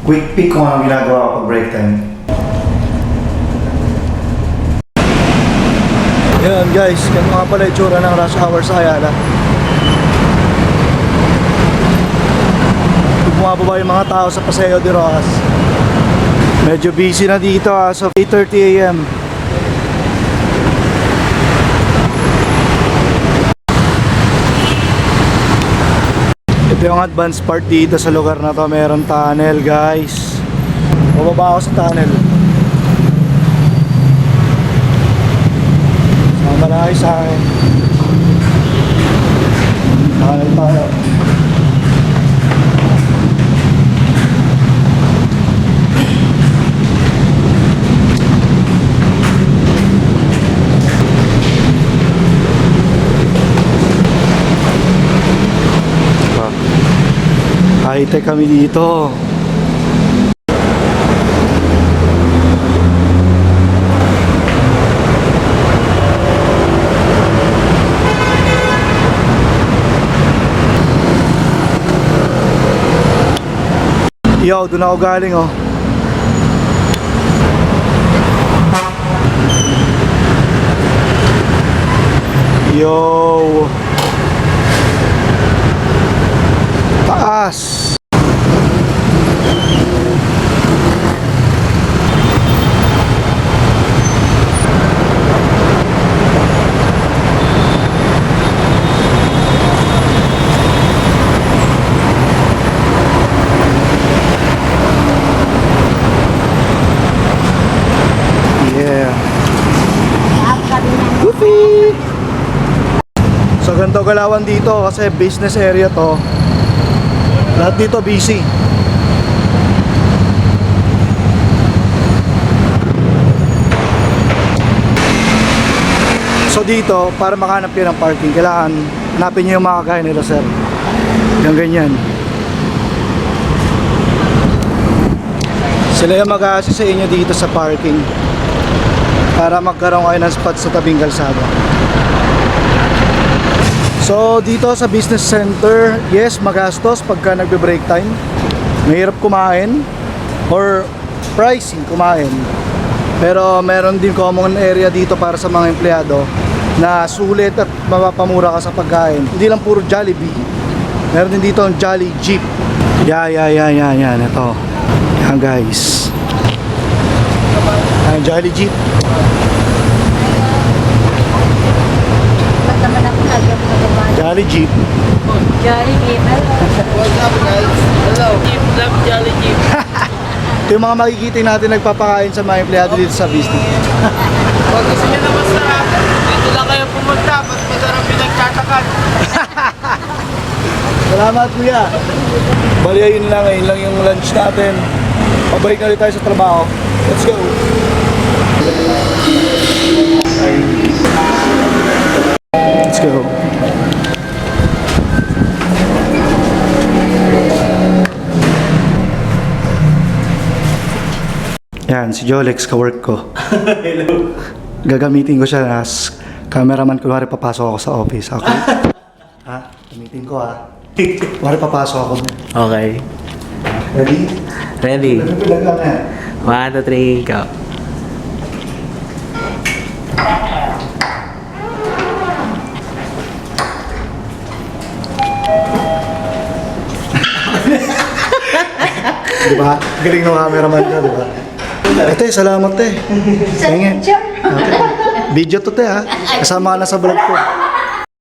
Quick pick kung anong ginagawa ko pag break time. Yan guys, yan mga pala itsura ng rush hour sa Ayala. Bumababa yung mga tao sa Paseo de Rojas. Medyo busy na dito as of 8:30 AM. Ito yung advanced part dito sa lugar na to. Meron tunnel guys. Bababa ako sa tunnel. Sama na kayo sa akin. Tunnel tayo. High-tech kami dito. Yo, doon ako galing oh. Yo. Taas. Yeah. Goofy. So ganito galawan dito kasi business area to. Lahat dito busy. So dito, para makahanap kayo ng parking, kailangan hanapin nyo yung mga kagaya nila sir. Yung ganyan. Sila yung mag-a-assist sa inyo dito sa parking para magkaroon kayo ng spot sa tabing kalsada. So dito sa business center, yes, magastos pagka nagbe-break time. Mahirap kumain or pricing kumain. Pero meron din common area dito para sa mga empleyado na sulit at mapapamura ka sa pagkain. Hindi lang puro Jollibee. Meron din dito ang Jolly Jeep. Yan. Ito. Yan guys. Ang Jolly Jeep. Jolly Jeep. Jolly Jeep. What's up guys? Hello. Jeep, love Jolly Jeep. Ito yung mga makikita natin nagpapakain sa mga empleyado dito sa business. Pag gusto nyo na masarap, dito lang kayo pumunta. Mas masarap pinagtatakan. Salamat kuya. Bali ayun lang yung lunch natin. Pabalik na ulit tayo sa trabaho. Let's go. Let's go. Yan, si Jolex, ka-work ko. Hello. Gagamitin ko siya as cameraman. Kunwari papasok ako sa office. Okay? Ha? Gamitin ko ha. Kunwari papasok ako. Okay. Ready? Ready? Pinaglang na. 1, 2, 3, go. Diba? Galing ng cameraman ka, diba? Ate, salamat te. Sa Tingin. picture? Video to te ha. Kasama ka na sa vlog ko.